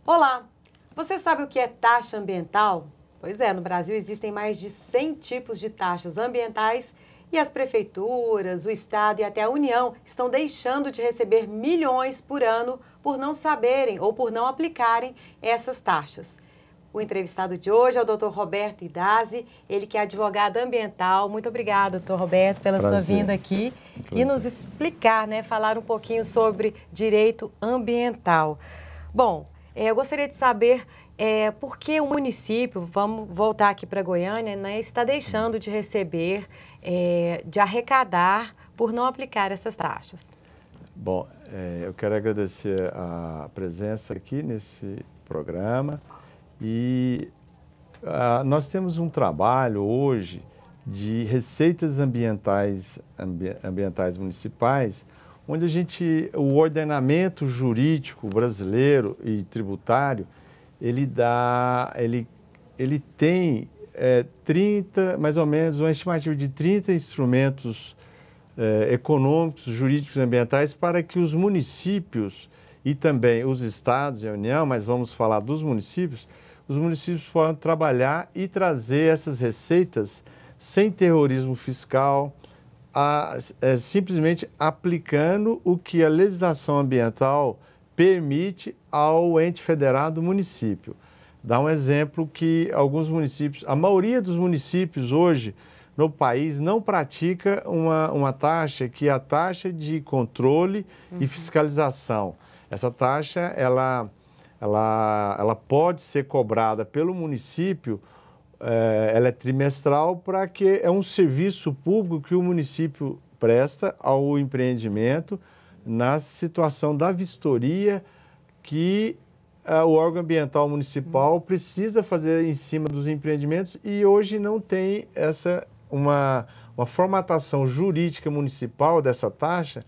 Olá! Você sabe o que é taxa ambiental? Pois é, no Brasil existem mais de 100 tipos de taxas ambientais e as prefeituras, o Estado e até a União estão deixando de receber milhões por ano por não saberem ou por não aplicarem essas taxas. O entrevistado de hoje é o Dr. Roberto Idazzi, ele que é advogado ambiental. Muito obrigada, Dr. Roberto, pela sua vinda aqui e nos explicar, falar um pouquinho sobre direito ambiental. Bom, eu gostaria de saber por que o município, vamos voltar aqui para Goiânia, está deixando de receber, de arrecadar por não aplicar essas taxas. Bom, eu quero agradecer a presença aqui nesse programa e nós temos um trabalho hoje de receitas ambientais municipais, onde o ordenamento jurídico brasileiro e tributário, ele tem mais ou menos uma estimativa de 30 instrumentos econômicos, jurídicos e ambientais para que os municípios e também os estados e a União, mas vamos falar dos municípios, os municípios possam trabalhar e trazer essas receitas sem terrorismo fiscal, simplesmente aplicando o que a legislação ambiental permite ao ente federado município. Dá um exemplo que alguns municípios, a maioria dos municípios hoje no país não pratica uma taxa que é a taxa de controle e fiscalização. Essa taxa, ela pode ser cobrada pelo município, ela é trimestral, para que é um serviço público que o município presta ao empreendimento na situação da vistoria que o órgão ambiental municipal precisa fazer em cima dos empreendimentos, e hoje não tem uma formatação jurídica municipal dessa taxa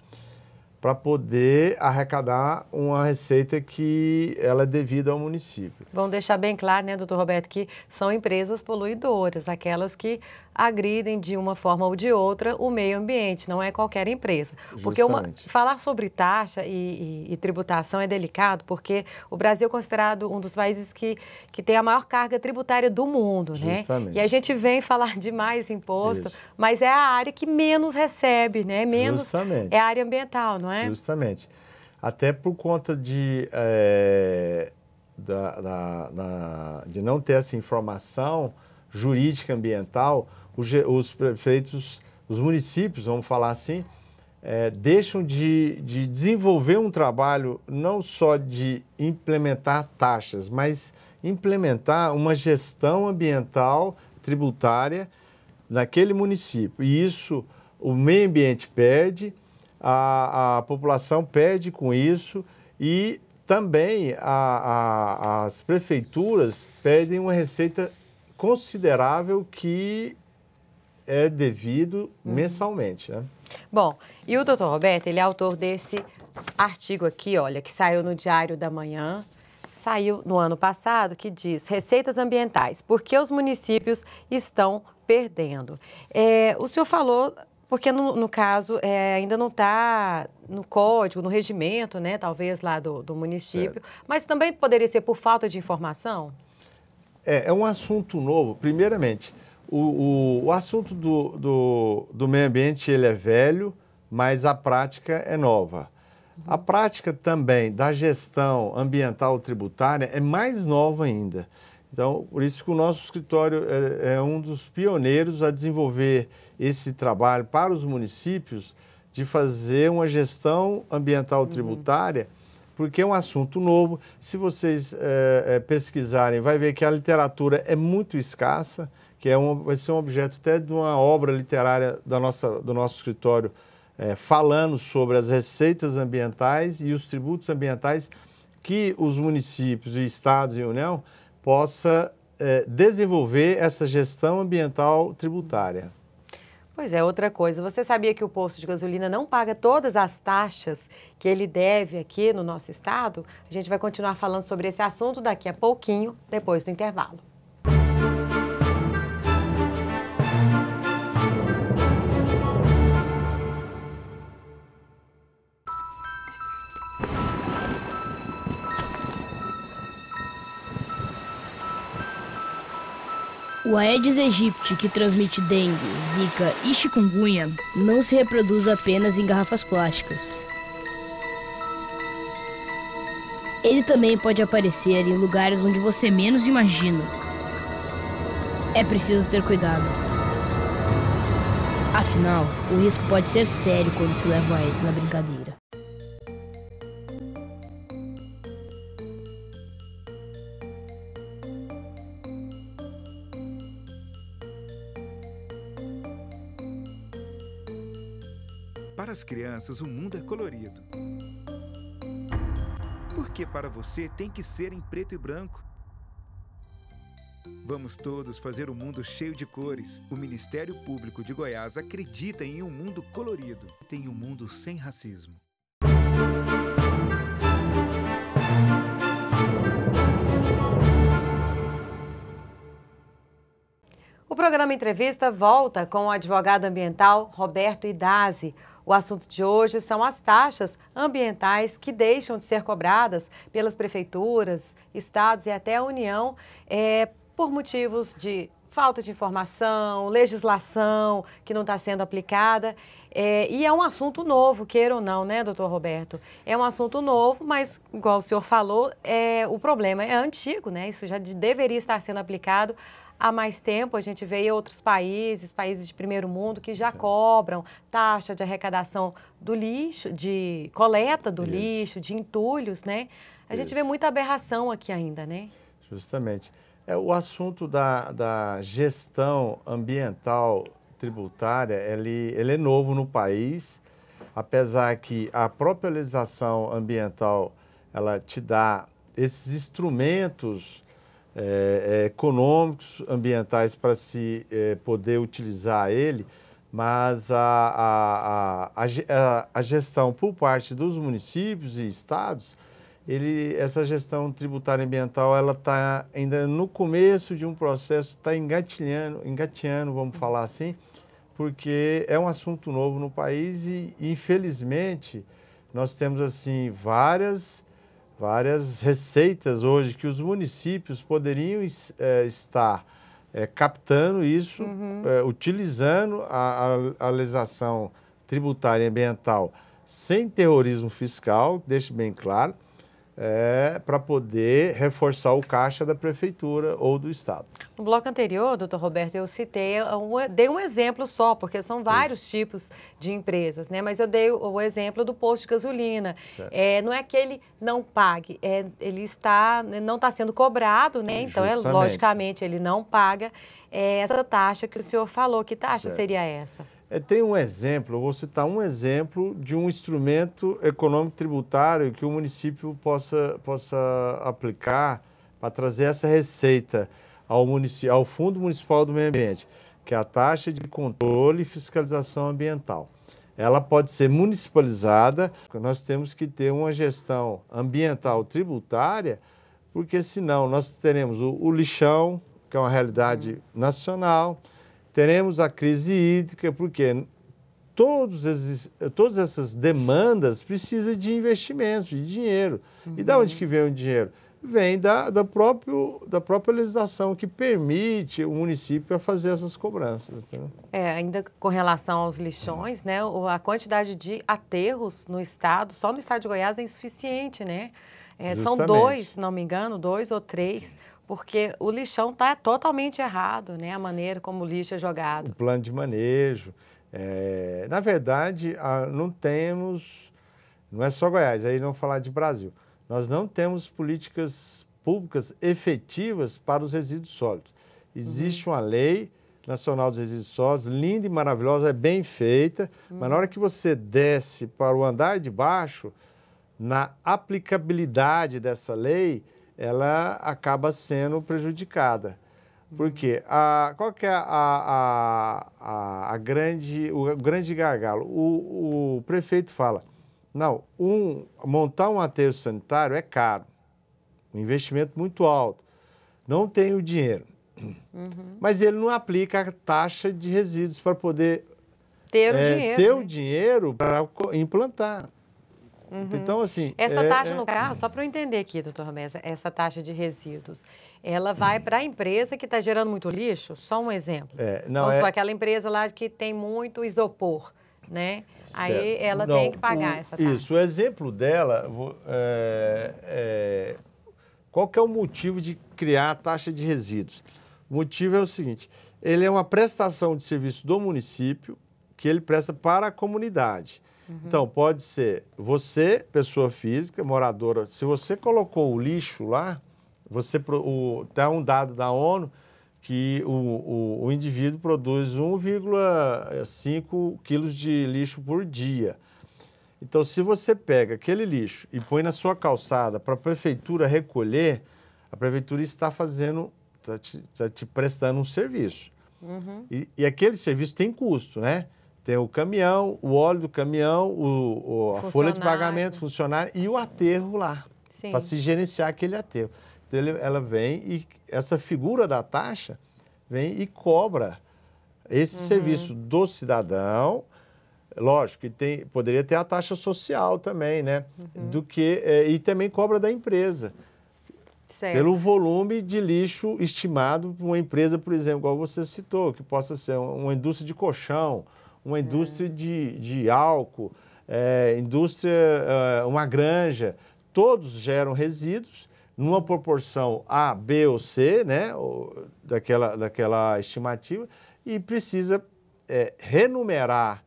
para poder arrecadar uma receita que ela é devida ao município. Vamos deixar bem claro, doutor Roberto, que são empresas poluidoras, aquelas que agridem de uma forma ou de outra o meio ambiente, não é qualquer empresa. Porque falar sobre taxa e tributação é delicado, porque o Brasil é considerado um dos países que tem a maior carga tributária do mundo, Justamente. E a gente vem falar de mais imposto, mas é a área que menos recebe, menos Justamente. É a área ambiental, não é? Justamente. Até por conta de não ter essa informação jurídica ambiental, os prefeitos, os municípios, vamos falar assim, deixam de desenvolver um trabalho não só de implementar taxas, mas implementar uma gestão ambiental tributária naquele município. E isso, o meio ambiente perde, a população perde com isso, e também as prefeituras perdem uma receita considerável que é devido mensalmente. Bom, e o doutor Roberto, ele é autor desse artigo aqui, olha, que saiu no Diário da Manhã, saiu no ano passado, que diz: Receitas ambientais, por que os municípios estão perdendo? O senhor falou, porque no caso ainda não está no código, no regimento, talvez lá do município, certo. Mas também poderia ser por falta de informação? É um assunto novo. Primeiramente, o assunto do meio ambiente, ele é velho, mas a prática é nova. A prática também da gestão ambiental tributária é mais nova ainda. Então, por isso que o nosso escritório é um dos pioneiros a desenvolver esse trabalho para os municípios de fazer uma gestão ambiental tributária, porque é um assunto novo. Se vocês pesquisarem, vai ver que a literatura é muito escassa, que vai ser um objeto até de uma obra literária do nosso escritório, falando sobre as receitas ambientais e os tributos ambientais que os municípios e estados e União possa desenvolver essa gestão ambiental tributária. Pois é, outra coisa, você sabia que o posto de gasolina não paga todas as taxas que ele deve aqui no nosso estado? A gente vai continuar falando sobre esse assunto daqui a pouquinho, depois do intervalo. O Aedes aegypti, que transmite dengue, zika e chikungunya, não se reproduz apenas em garrafas plásticas. Ele também pode aparecer em lugares onde você menos imagina. É preciso ter cuidado. Afinal, o risco pode ser sério quando se leva o Aedes na brincadeira. Para as crianças, o mundo é colorido. Porque para você tem que ser em preto e branco. Vamos todos fazer um mundo cheio de cores. O Ministério Público de Goiás acredita em um mundo colorido. Tem um mundo sem racismo. O programa Entrevista volta com o advogado ambiental Roberto Idazzi. O assunto de hoje são as taxas ambientais que deixam de ser cobradas pelas prefeituras, estados e até a União por motivos de falta de informação, legislação que não está sendo aplicada. E é um assunto novo, queira ou não, né, doutor Roberto? É um assunto novo, mas, igual o senhor falou, o problema é antigo, né? Isso já deveria estar sendo aplicado há mais tempo. A gente vê outros países de primeiro mundo, que já cobram taxa de arrecadação do lixo, de coleta do lixo, de entulhos, né? A gente vê muita aberração aqui ainda, né? Justamente. O assunto da gestão ambiental tributária, ele é novo no país, apesar que a própria legislação ambiental, ela te dá esses instrumentos econômicos, ambientais para se poder utilizar ele, mas a gestão por parte dos municípios e estados, essa gestão tributária ambiental, ela está ainda no começo de um processo, está engatinhando, vamos falar assim, porque é um assunto novo no país e, infelizmente, nós temos assim várias receitas hoje que os municípios poderiam estar captando isso, utilizando a legislação tributária e ambiental sem terrorismo fiscal, deixe bem claro, para poder reforçar o caixa da prefeitura ou do estado. No bloco anterior, doutor Roberto, eu dei um exemplo só, porque são vários tipos de empresas, né? Mas eu dei o exemplo do posto de gasolina. Não é que ele não pague, ele não está sendo cobrado, né? Então, logicamente, ele não paga essa taxa que o senhor falou. Que taxa seria essa? Tem um exemplo, eu vou citar um exemplo de um instrumento econômico tributário que o município possa aplicar para trazer essa receita ao Fundo Municipal do Meio Ambiente, que é a taxa de controle e fiscalização ambiental. Ela pode ser municipalizada, nós temos que ter uma gestão ambiental tributária, porque senão nós teremos o lixão, que é uma realidade nacional. Teremos a crise hídrica, porque todas essas demandas precisam de investimentos, de dinheiro. E de onde que vem o dinheiro? Vem da própria legislação que permite o município a fazer essas cobranças. Entendeu? Ainda com relação aos lixões, né, a quantidade de aterros no estado, só no estado de Goiás é insuficiente, né? São 2, se não me engano, 2 ou 3, porque o lixão está totalmente errado, né? A maneira como o lixo é jogado. O plano de manejo. Na verdade, não é só Goiás, aí não falar de Brasil. Nós não temos políticas públicas efetivas para os resíduos sólidos. Existe uma lei nacional dos resíduos sólidos, linda e maravilhosa, é bem feita, mas na hora que você desce para o andar de baixo, na aplicabilidade dessa lei, ela acaba sendo prejudicada. Por quê? Qual que é o grande gargalo? O prefeito fala, não, montar um aterro sanitário é caro, um investimento muito alto, não tem o dinheiro. Mas ele não aplica a taxa de resíduos para poder ter o dinheiro para implantar. Então, assim... Essa taxa, no caso, só para eu entender aqui, doutor Roberto, essa taxa de resíduos, ela vai para a empresa que está gerando muito lixo. Só um exemplo. Vamos supor, aquela empresa lá que tem muito isopor, né? Aí ela tem que pagar essa taxa. Isso, o exemplo dela, qual que é o motivo de criar a taxa de resíduos? O motivo é o seguinte, ele é uma prestação de serviço do município que ele presta para a comunidade. Então, pode ser você, pessoa física, moradora, se você colocou o lixo lá, tem um dado da ONU que o indivíduo produz 1,5 quilos de lixo por dia. Então, se você pega aquele lixo e põe na sua calçada para a prefeitura recolher, a prefeitura está te prestando um serviço. E aquele serviço tem custo, né? Tem o caminhão, o óleo do caminhão, a folha de pagamento, funcionário e o aterro lá, para se gerenciar aquele aterro. Então, ela vem e essa figura da taxa vem e cobra esse serviço do cidadão. Lógico que poderia ter a taxa social também, né? E também cobra da empresa. Certo. Pelo volume de lixo estimado por uma empresa, por exemplo, igual você citou, que possa ser uma indústria de colchão, uma indústria de álcool, uma granja. Todos geram resíduos numa proporção A, B ou C, né? daquela estimativa, e precisa renumerar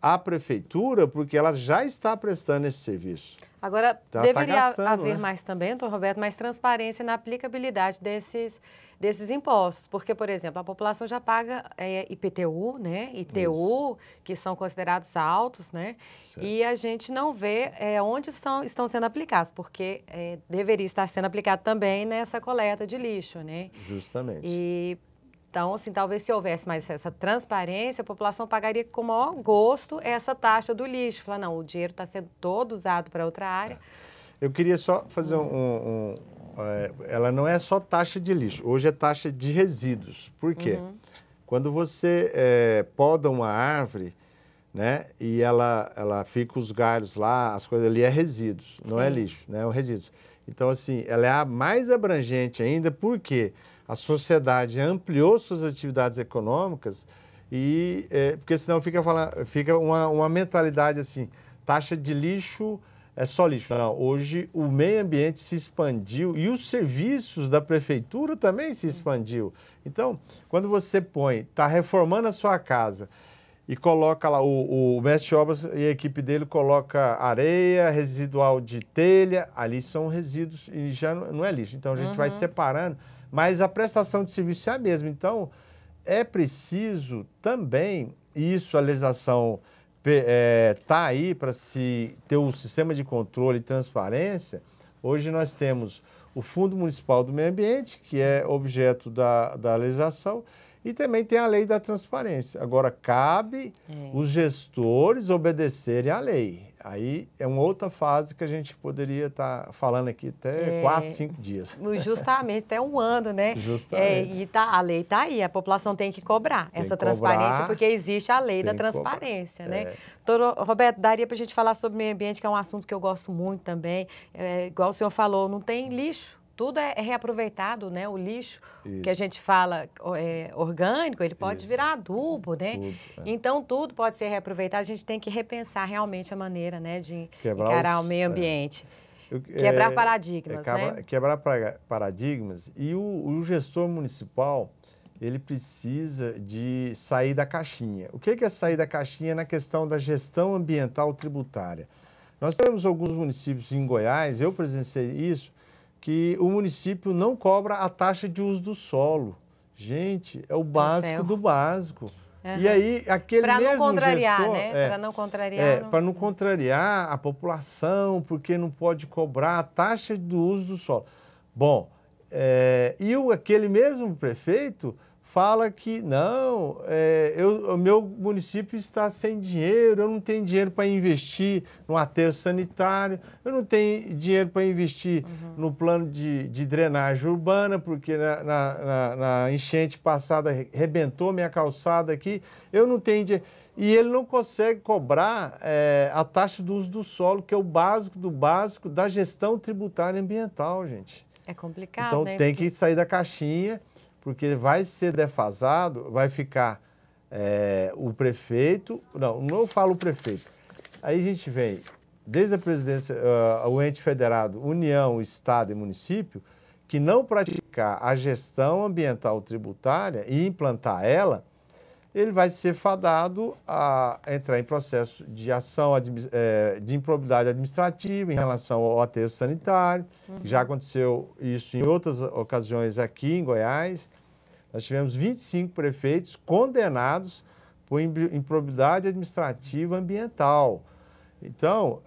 a prefeitura, porque ela já está prestando esse serviço. Agora, deveria haver mais também, doutor Roberto, mais transparência na aplicabilidade desses impostos. Porque, por exemplo, a população já paga IPTU, né? ITU, que são considerados altos, né? Certo. E a gente não vê onde estão sendo aplicados, porque deveria estar sendo aplicado também nessa coleta de lixo, né? Justamente. Então, assim, talvez se houvesse mais essa transparência, a população pagaria com o maior gosto essa taxa do lixo. Falar, não, o dinheiro está sendo todo usado para outra área. Eu queria só fazer ela não é só taxa de lixo, hoje é taxa de resíduos. Por quê? Quando você poda uma árvore, né, e ela fica os galhos lá, as coisas ali é resíduos, não é lixo, né, é um resíduo. Então, assim, ela é a mais abrangente ainda, porque a sociedade ampliou suas atividades econômicas porque senão fica uma mentalidade assim, taxa de lixo é só lixo. Não, hoje o meio ambiente se expandiu e os serviços da prefeitura também se expandiu. Então, quando você está reformando a sua casa e coloca lá, o mestre de obras e a equipe dele coloca areia, residual de telha, ali são resíduos e já não é lixo. Então, a gente vai separando. Mas a prestação de serviço é a mesma. Então, é preciso também, a legislação está aí para se ter um sistema de controle e transparência. Hoje nós temos o Fundo Municipal do Meio Ambiente, que é objeto da legislação, e também tem a lei da transparência. Agora, cabe os gestores obedecerem à lei. Aí é uma outra fase que a gente poderia estar falando aqui até 4, 5 dias. Justamente, até um ano, né? Justamente. A lei está aí, a população tem que cobrar essa transparência, porque existe a lei da transparência, né? Doutor Roberto, daria para a gente falar sobre meio ambiente, que é um assunto que eu gosto muito também. Igual o senhor falou, não tem lixo. Tudo é reaproveitado, né? O lixo que a gente fala orgânico, ele pode virar adubo, né? Tudo, Então, tudo pode ser reaproveitado. A gente tem que repensar realmente a maneira, né, de encarar o meio ambiente. Quebrar paradigmas, né? Quebrar paradigmas. E o gestor municipal, ele precisa de sair da caixinha. O que é sair da caixinha na questão da gestão ambiental tributária? Nós temos alguns municípios em Goiás, eu presenciei isso, que o município não cobra a taxa de uso do solo. Gente, é o básico do básico. E aí, aquele mesmo gestor... Para não contrariar, né? Para não contrariar. Para não contrariar a população, porque não pode cobrar a taxa do uso do solo. Bom, aquele mesmo prefeito fala que não, o meu município está sem dinheiro, eu não tenho dinheiro para investir no aterro sanitário, eu não tenho dinheiro para investir no plano de drenagem urbana, porque na enchente passada rebentou minha calçada aqui, eu não tenho dinheiro. E ele não consegue cobrar a taxa do uso do solo, que é o básico do básico da gestão tributária ambiental, gente. É complicado, então, né? tem que sair da caixinha, porque vai ser defasado, vai ficar o prefeito... Não eu falo o prefeito. Aí a gente vem, desde a presidência, o ente federado, União, Estado e município, que não praticar a gestão ambiental tributária e implantar ela, ele vai ser fadado a entrar em processo de ação de improbidade administrativa em relação ao aterro sanitário. Já aconteceu isso em outras ocasiões aqui em Goiás. Nós tivemos 25 prefeitos condenados por improbidade administrativa ambiental. Então,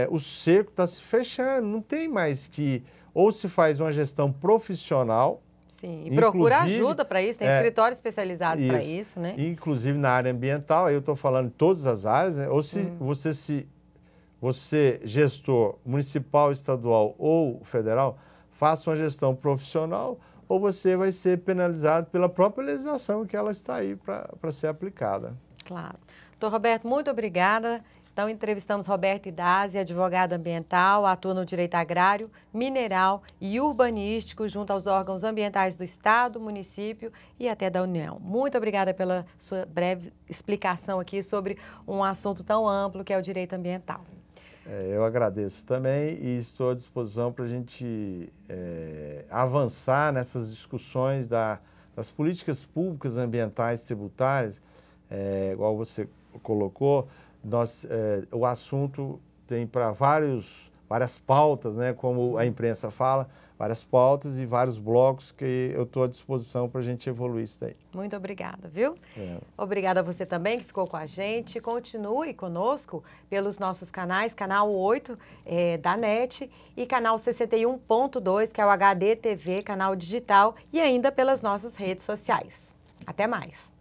o cerco está se fechando, não tem mais que... Ou se faz uma gestão profissional... Sim, e procura ajuda para isso, tem escritórios especializados para isso, né? Inclusive na área ambiental, aí eu estou falando em todas as áreas, né? Ou se você, gestor municipal, estadual ou federal, faça uma gestão profissional, ou você vai ser penalizado pela própria legislação que ela está aí para ser aplicada. Claro. Doutor Roberto, muito obrigada. Então, entrevistamos Roberto Idazzi, advogado ambiental, atua no direito agrário, mineral e urbanístico junto aos órgãos ambientais do Estado, município e até da União. Muito obrigada pela sua breve explicação aqui sobre um assunto tão amplo que é o direito ambiental. Eu agradeço também e estou à disposição para a gente avançar nessas discussões das políticas públicas ambientais tributárias, igual você colocou. O assunto tem para várias pautas, né, como a imprensa fala, várias pautas e vários blocos que eu estou à disposição para a gente evoluir isso daí. Muito obrigada, viu? Obrigada a você também que ficou com a gente. Continue conosco pelos nossos canais, canal 8 da NET e canal 61.2, que é o HD TV, canal digital, e ainda pelas nossas redes sociais. Até mais!